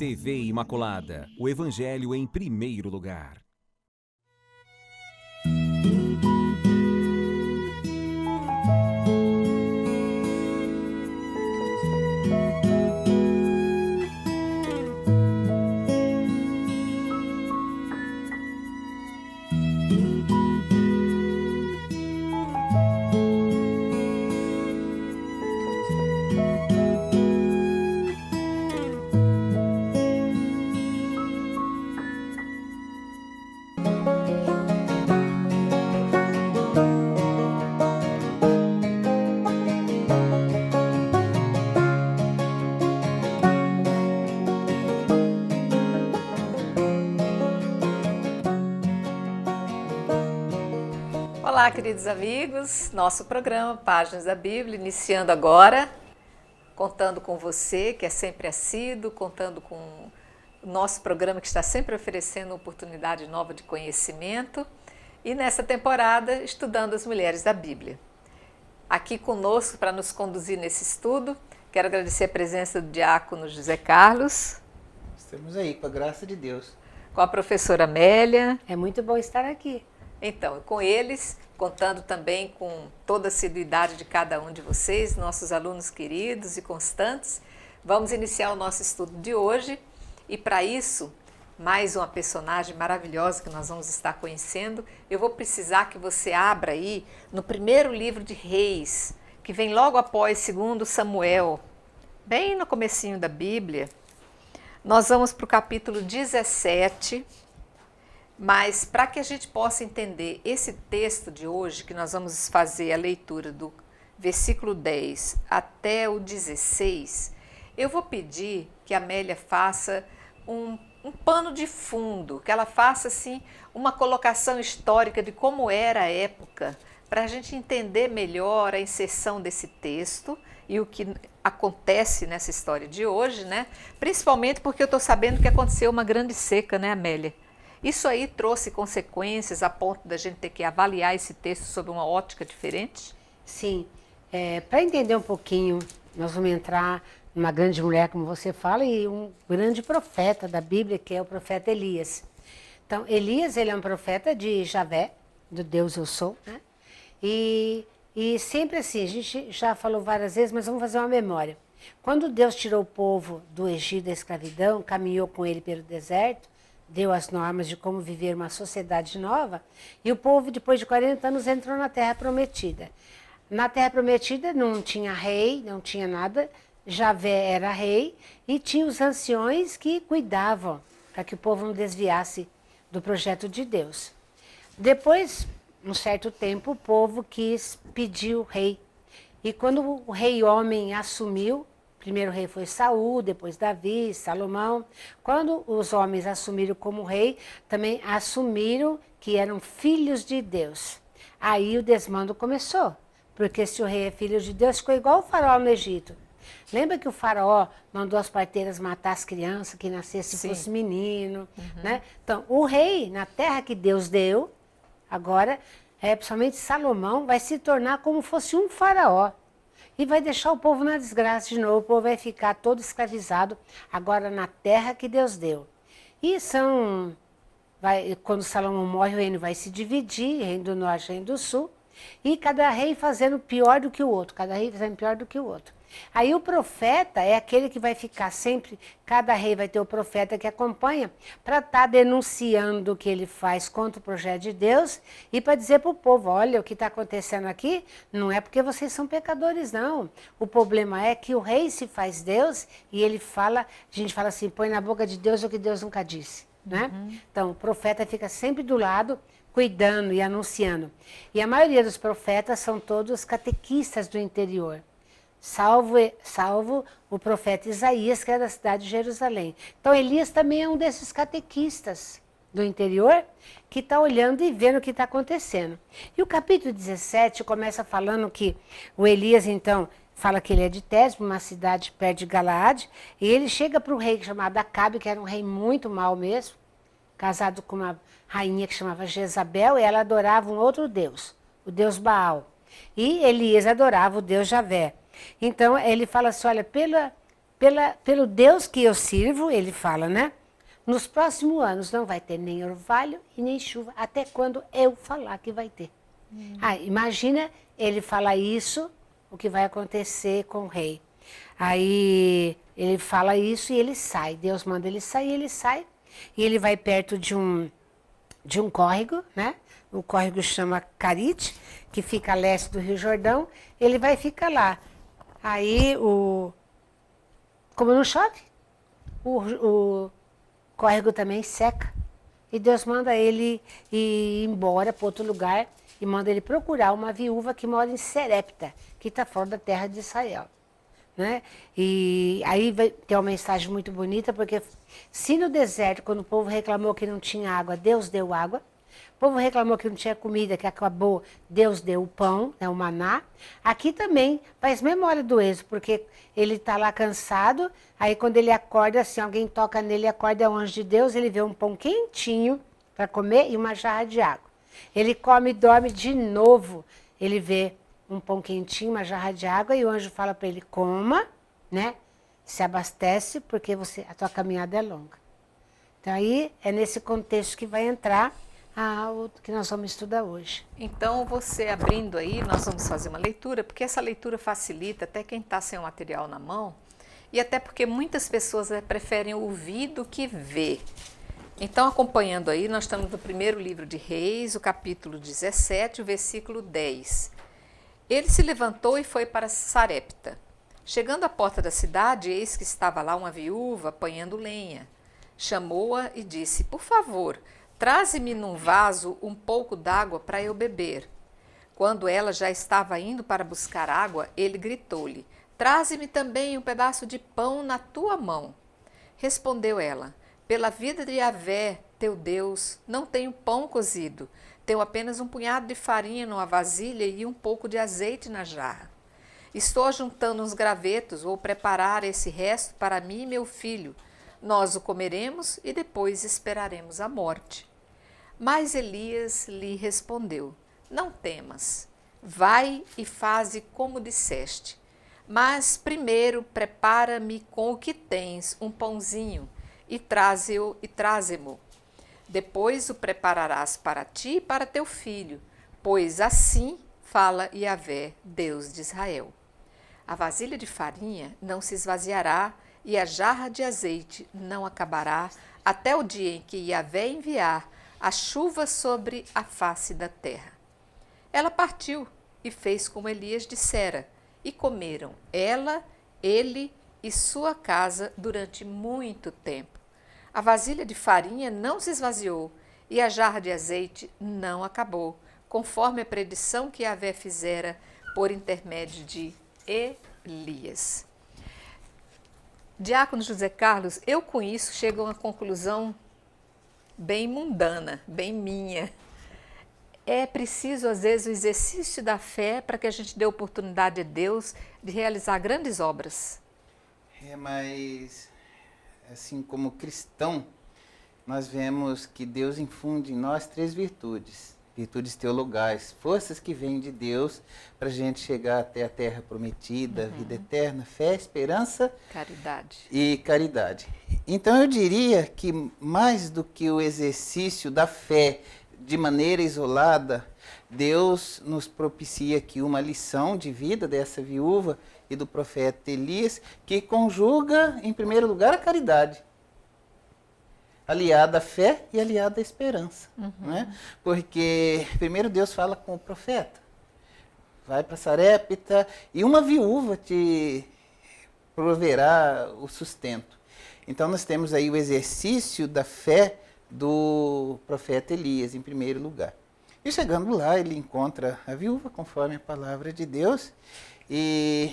TV Imaculada, o Evangelho em primeiro lugar. Olá, queridos amigos, nosso programa Páginas da Bíblia, iniciando agora, contando com você, que é sempre assíduo, contando com o nosso programa que está sempre oferecendo uma oportunidade nova de conhecimento e nessa temporada estudando as mulheres da Bíblia. Aqui conosco para nos conduzir nesse estudo, quero agradecer a presença do diácono José Carlos. Estamos aí, com a graça de Deus. Com a professora Amélia. É muito bom estar aqui. Então, com eles, contando também com toda a assiduidade de cada um de vocês, nossos alunos queridos e constantes, vamos iniciar o nosso estudo de hoje e para isso, mais uma personagem maravilhosa que nós vamos estar conhecendo, eu vou precisar que você abra aí no primeiro livro de Reis, que vem logo após 2 Samuel, bem no comecinho da Bíblia. Nós vamos para o capítulo 17, mas para que a gente possa entender esse texto de hoje, que nós vamos fazer a leitura do versículo 10 até o 16, eu vou pedir que a Amélia faça um pano de fundo, que ela faça assim uma colocação histórica de como era a época, para a gente entender melhor a inserção desse texto e o que acontece nessa história de hoje, né? Principalmente porque eu estou sabendo que aconteceu uma grande seca, né, Amélia? Isso aí trouxe consequências a ponto da gente ter que avaliar esse texto sob uma ótica diferente? Sim, para entender um pouquinho, nós vamos entrar numa grande mulher, como você fala, e um grande profeta da Bíblia, que é o profeta Elias. Então, Elias, ele é um profeta de Javé, do Deus Eu Sou, né? E sempre assim, a gente já falou várias vezes, mas vamos fazer uma memória. Quando Deus tirou o povo do Egito da escravidão, caminhou com ele pelo deserto, deu as normas de como viver uma sociedade nova, e o povo, depois de 40 anos, entrou na Terra Prometida. Na Terra Prometida não tinha rei, não tinha nada, Javé era rei, e tinha os anciões que cuidavam para que o povo não desviasse do projeto de Deus. Depois, um certo tempo, o povo quis pedir o rei, e quando o rei homem assumiu, primeiro rei foi Saul, depois Davi, Salomão. Quando os homens assumiram como rei, também assumiram que eram filhos de Deus. Aí o desmando começou, porque se o rei é filho de Deus, ficou igual o faraó no Egito. Lembra que o faraó mandou as parteiras matar as crianças, que nascesse se fosse menino, né? Então, o rei, na terra que Deus deu, agora, principalmente Salomão, vai se tornar como fosse um faraó. E vai deixar o povo na desgraça de novo, o povo vai ficar todo escravizado, agora na terra que Deus deu. E quando Salomão morre, o reino vai se dividir, reino do norte e reino do sul, e cada rei fazendo pior do que o outro, cada rei fazendo pior do que o outro. Aí o profeta é aquele que vai ficar sempre, cada rei vai ter o profeta que acompanha, para estar denunciando o que ele faz contra o projeto de Deus e para dizer para o povo, olha, o que está acontecendo aqui não é porque vocês são pecadores, não. O problema é que o rei se faz Deus e ele fala, a gente fala assim, põe na boca de Deus o que Deus nunca disse, né? Então o profeta fica sempre do lado, cuidando e anunciando. E a maioria dos profetas são todos catequistas do interior. Salvo o profeta Isaías, que é da cidade de Jerusalém. Então Elias também é um desses catequistas do interior, que está olhando e vendo o que está acontecendo. E o capítulo 17 começa falando que o Elias, então, fala que ele é de Tesbe, uma cidade perto de Galaade, e ele chega para o rei chamado Acabe, que era um rei muito mau mesmo, casado com uma rainha que chamava Jezabel, e ela adorava um outro deus, o deus Baal. E Elias adorava o deus Javé. Então ele fala assim, olha, pelo Deus que eu sirvo, ele fala, né? Nos próximos anos não vai ter nem orvalho e nem chuva, até quando eu falar que vai ter. Imagina ele falar isso, o que vai acontecer com o rei. Aí ele fala isso e ele sai. Deus manda ele sair, ele sai. E ele vai perto de um córrego, né? O córrego chama Carite, que fica a leste do Rio Jordão. Ele vai ficar lá. Aí, como não chove, o córrego também seca. E Deus manda ele ir embora para outro lugar e manda ele procurar uma viúva que mora em Serepta, que está fora da terra de Israel. Né? E aí tem uma mensagem muito bonita, porque se no deserto, quando o povo reclamou que não tinha água, Deus deu água. O povo reclamou que não tinha comida, que acabou, Deus deu o pão, né, o maná. Aqui também faz memória do Êxodo, porque ele está lá cansado, aí quando ele acorda, assim, alguém toca nele, acorda, é o anjo de Deus, ele vê um pão quentinho para comer e uma jarra de água. Ele come e dorme de novo, ele vê um pão quentinho, uma jarra de água, e o anjo fala para ele, coma, né? Se abastece, porque a tua caminhada é longa. Então aí é nesse contexto que vai entrar o que nós vamos estudar hoje. Então, você abrindo aí, nós vamos fazer uma leitura, porque essa leitura facilita até quem está sem o material na mão, e até porque muitas pessoas preferem ouvir do que ver. Então, acompanhando aí, nós estamos no primeiro livro de Reis, o capítulo 17, o versículo 10. Ele se levantou e foi para Sarepta. Chegando à porta da cidade, eis que estava lá uma viúva apanhando lenha. Chamou-a e disse, por favor, traze-me num vaso um pouco d'água para eu beber. Quando ela já estava indo para buscar água, ele gritou-lhe, traze-me também um pedaço de pão na tua mão. Respondeu ela, pela vida de Yahvé, teu Deus, não tenho pão cozido, tenho apenas um punhado de farinha numa vasilha e um pouco de azeite na jarra. Estou juntando uns gravetos, vou preparar esse resto para mim e meu filho. Nós o comeremos e depois esperaremos a morte. Mas Elias lhe respondeu, não temas, vai e faze como disseste. Mas primeiro prepara-me com o que tens, um pãozinho, e traze-mo. Depois o prepararás para ti e para teu filho, pois assim fala Yahvé, Deus de Israel. A vasilha de farinha não se esvaziará e a jarra de azeite não acabará até o dia em que Yahvé enviar a chuva sobre a face da terra. Ela partiu e fez como Elias dissera, e comeram ela, ele e sua casa durante muito tempo. A vasilha de farinha não se esvaziou e a jarra de azeite não acabou, conforme a predição que Yahvé fizera por intermédio de Elias. Diácono José Carlos, eu com isso chego a uma conclusão bem mundana, bem minha. É preciso, às vezes, o exercício da fé para que a gente dê oportunidade a Deus de realizar grandes obras. Mas, assim como cristão, nós vemos que Deus infunde em nós 3 virtudes. Virtudes teologais, forças que vêm de Deus para a gente chegar até a terra prometida, vida eterna, fé, esperança e caridade. Então eu diria que mais do que o exercício da fé de maneira isolada, Deus nos propicia aqui uma lição de vida dessa viúva e do profeta Elias, que conjuga, em primeiro lugar, a caridade. Aliada à fé e aliada à esperança. Né? Porque primeiro Deus fala com o profeta. Vai para Sarepta e uma viúva te proverá o sustento. Então nós temos aí o exercício da fé do profeta Elias, em primeiro lugar. E chegando lá, ele encontra a viúva, conforme a palavra de Deus, e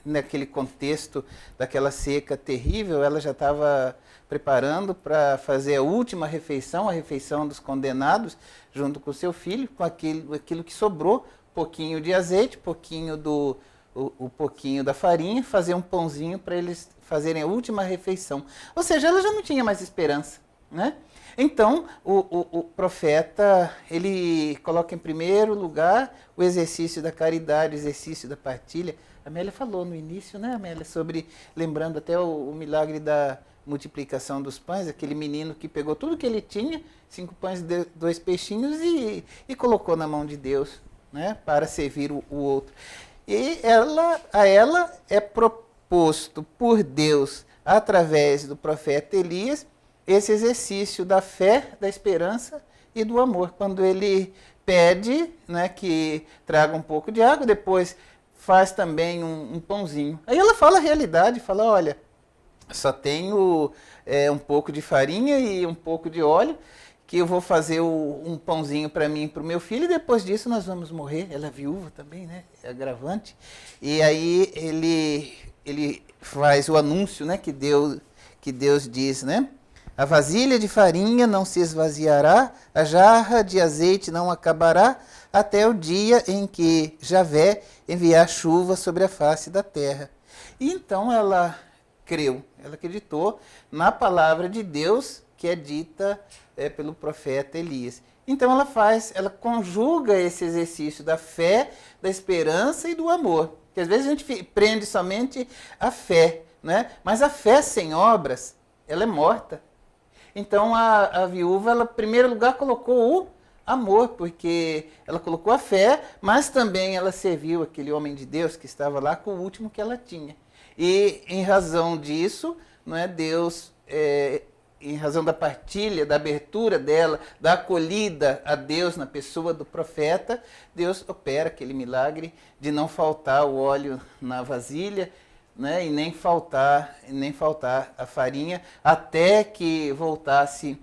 naquele contexto daquela seca terrível, ela já estava preparando para fazer a última refeição, a refeição dos condenados, junto com o seu filho, com aquilo que sobrou, pouquinho de azeite, pouquinho o pouquinho da farinha, fazer um pãozinho para eles fazerem a última refeição. Ou seja, ela já não tinha mais esperança, né? Então, o profeta, ele coloca em primeiro lugar o exercício da caridade, o exercício da partilha, A Amélia falou no início, né, Amélia, sobre, lembrando até o milagre da multiplicação dos pães, aquele menino que pegou tudo que ele tinha, 5 pães e 2 peixinhos, e colocou na mão de Deus, né, para servir o outro. E a ela é proposto por Deus, através do profeta Elias, esse exercício da fé, da esperança e do amor. Quando ele pede, né, que traga um pouco de água, depois faz também um pãozinho. Aí ela fala a realidade, fala, olha, só tenho um pouco de farinha e um pouco de óleo, que eu vou fazer um pãozinho para mim e para o meu filho, e depois disso nós vamos morrer. Ela é viúva também, né? É agravante. E aí ele faz o anúncio, né, que Deus diz, né? A vasilha de farinha não se esvaziará, a jarra de azeite não acabará, até o dia em que Javé enviar chuva sobre a face da terra. E então ela creu, ela acreditou na palavra de Deus que é dita pelo profeta Elias. Então ela conjuga esse exercício da fé, da esperança e do amor. Porque às vezes a gente prende somente a fé, né? Mas a fé sem obras, ela é morta. Então a viúva, ela, em primeiro lugar, colocou o amor, porque ela colocou a fé, mas também ela serviu aquele homem de Deus que estava lá com o último que ela tinha. E em razão disso, não é, Deus, em razão da partilha, da abertura dela, da acolhida a Deus na pessoa do profeta, Deus opera aquele milagre de não faltar o óleo na vasilha, né, e nem faltar a farinha, até que voltasse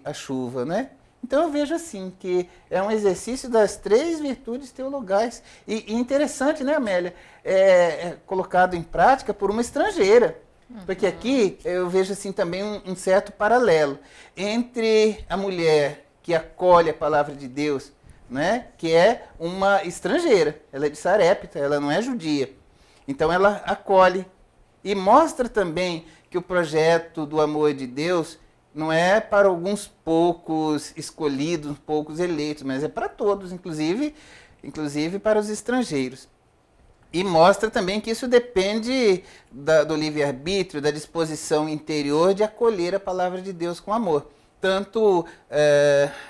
a chuva, né? Então eu vejo assim, que é um exercício das 3 virtudes teologais. E interessante, né, Amélia? É colocado em prática por uma estrangeira. Porque aqui eu vejo assim também um certo paralelo entre a mulher que acolhe a palavra de Deus, né, que é uma estrangeira. Ela é de Sarepta, ela não é judia. Então ela acolhe e mostra também que o projeto do amor de Deus não é para alguns poucos escolhidos, poucos eleitos, mas é para todos, inclusive para os estrangeiros. E mostra também que isso depende do livre-arbítrio, da disposição interior de acolher a palavra de Deus com amor. Tanto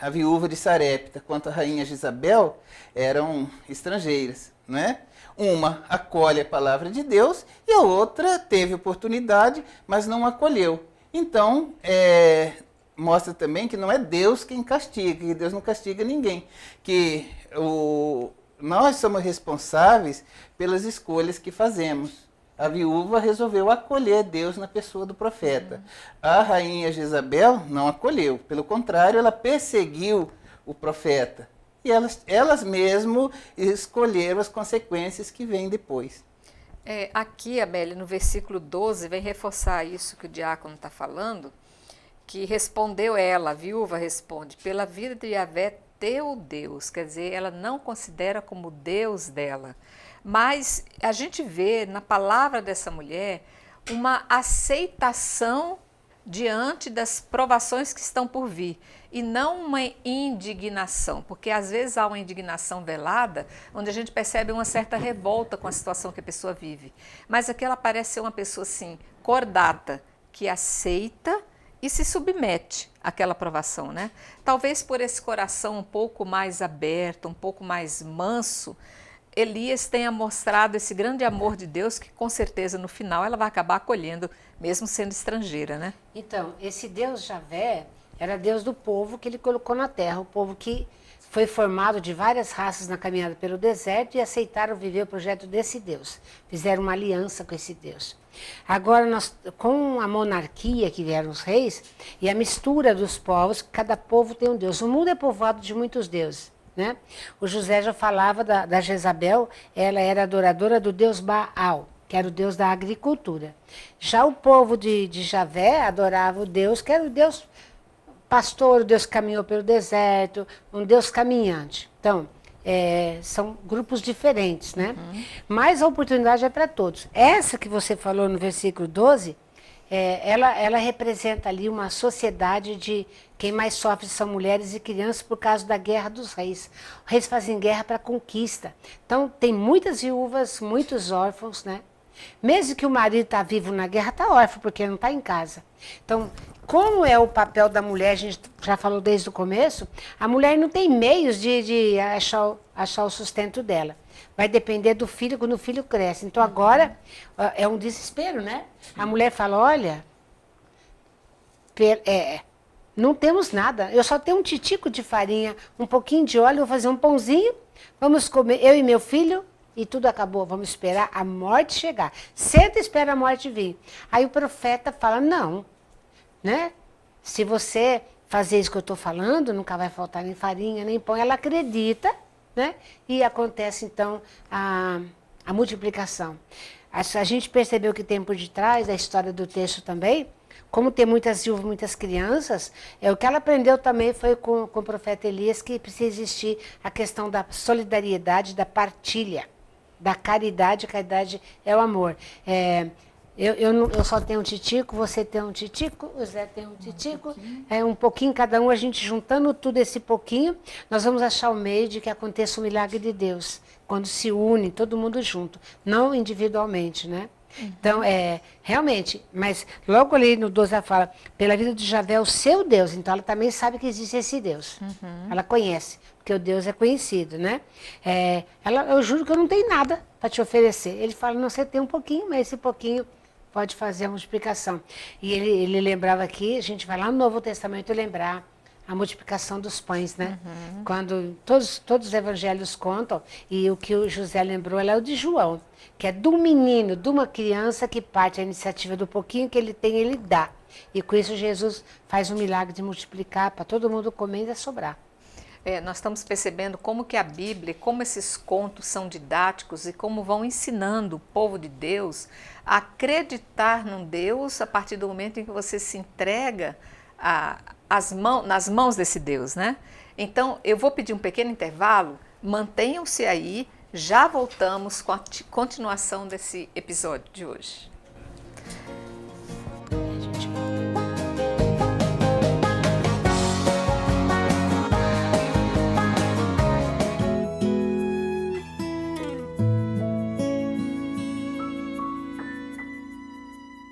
a viúva de Sarepta quanto a rainha Jezabel eram estrangeiras, né? Uma acolhe a palavra de Deus e a outra teve oportunidade, mas não acolheu. Então, mostra também que não é Deus quem castiga, que Deus não castiga ninguém, que nós somos responsáveis pelas escolhas que fazemos. A viúva resolveu acolher Deus na pessoa do profeta. A rainha Jezabel não acolheu, pelo contrário, ela perseguiu o profeta. E elas mesmo escolheram as consequências que vêm depois. Aqui, Amélia, no versículo 12, vem reforçar isso que o diácono está falando, que respondeu ela, a viúva responde, pela vida de Javé, teu Deus. Quer dizer, ela não considera como Deus dela. Mas a gente vê na palavra dessa mulher uma aceitação diante das provações que estão por vir, e não uma indignação, porque às vezes há uma indignação velada, onde a gente percebe uma certa revolta com a situação que a pessoa vive. Mas aqui ela parece ser uma pessoa assim, cordata, que aceita e se submete àquela provação, né? Talvez por esse coração um pouco mais aberto, um pouco mais manso, Elias tenha mostrado esse grande amor de Deus que com certeza no final ela vai acabar acolhendo, mesmo sendo estrangeira, né? Então, esse Deus Javé era Deus do povo que ele colocou na terra, o povo que foi formado de várias raças na caminhada pelo deserto e aceitaram viver o projeto desse Deus. Fizeram uma aliança com esse Deus. Agora, com a monarquia que vieram os reis e a mistura dos povos, cada povo tem um Deus. O mundo é povoado de muitos deuses, né? O José já falava da Jezabel, ela era adoradora do deus Baal, que era o deus da agricultura. Já o povo de Javé adorava o Deus, que era o Deus pastor, o Deus que caminhou pelo deserto, um Deus caminhante. Então, são grupos diferentes, né? Mas a oportunidade é para todos. Essa que você falou no versículo 12, ela representa ali uma sociedade de quem mais sofre são mulheres e crianças por causa da guerra dos reis. Os reis fazem guerra para conquista. Então, tem muitas viúvas, muitos órfãos, né? Mesmo que o marido está vivo na guerra, está órfão, porque não está em casa. Então, como é o papel da mulher, a gente já falou desde o começo, a mulher não tem meios de achar o sustento dela. Vai depender do filho quando o filho cresce. Então, agora é um desespero, né? A mulher fala, olha, não temos nada, eu só tenho um titico de farinha, um pouquinho de óleo, vou fazer um pãozinho, vamos comer, eu e meu filho, e tudo acabou, vamos esperar a morte chegar. Senta e espera a morte vir. Aí o profeta fala, não, né? Se você fazer isso que eu estou falando, nunca vai faltar nem farinha, nem pão. Ela acredita, né? E acontece, então, a multiplicação. A gente percebeu que tem por detrás da história do texto também, como tem muitas viúvas, muitas crianças, o que ela aprendeu também foi com o profeta Elias, que precisa existir a questão da solidariedade, da partilha, da caridade. Caridade é o amor. Eu só tenho um titico, você tem um titico, o Zé tem um titico, um pouquinho cada um, a gente juntando tudo esse pouquinho, nós vamos achar o meio de que aconteça o milagre de Deus, quando se une todo mundo junto, não individualmente, né? Então, realmente, mas logo ali no 12 ela fala, pela vida de Javé, o seu Deus, então ela também sabe que existe esse Deus, ela conhece, porque o Deus é conhecido, né? Eu juro que eu não tenho nada para te oferecer. Ele fala, não, você tem um pouquinho, mas esse pouquinho pode fazer a multiplicação. E ele lembrava aqui, a gente vai lá no Novo Testamento lembrar a multiplicação dos pães, né? Quando todos os evangelhos contam, e o que o José lembrou é o de João, que é do menino, de uma criança que parte a iniciativa do pouquinho que ele tem, ele dá. E com isso Jesus faz um milagre de multiplicar para todo mundo comer e ainda sobrar. Nós estamos percebendo como que a Bíblia, como esses contos são didáticos e como vão ensinando o povo de Deus a acreditar num Deus a partir do momento em que você se entrega nas mãos desse Deus, né? Então, eu vou pedir um pequeno intervalo, mantenham-se aí, já voltamos com a continuação desse episódio de hoje.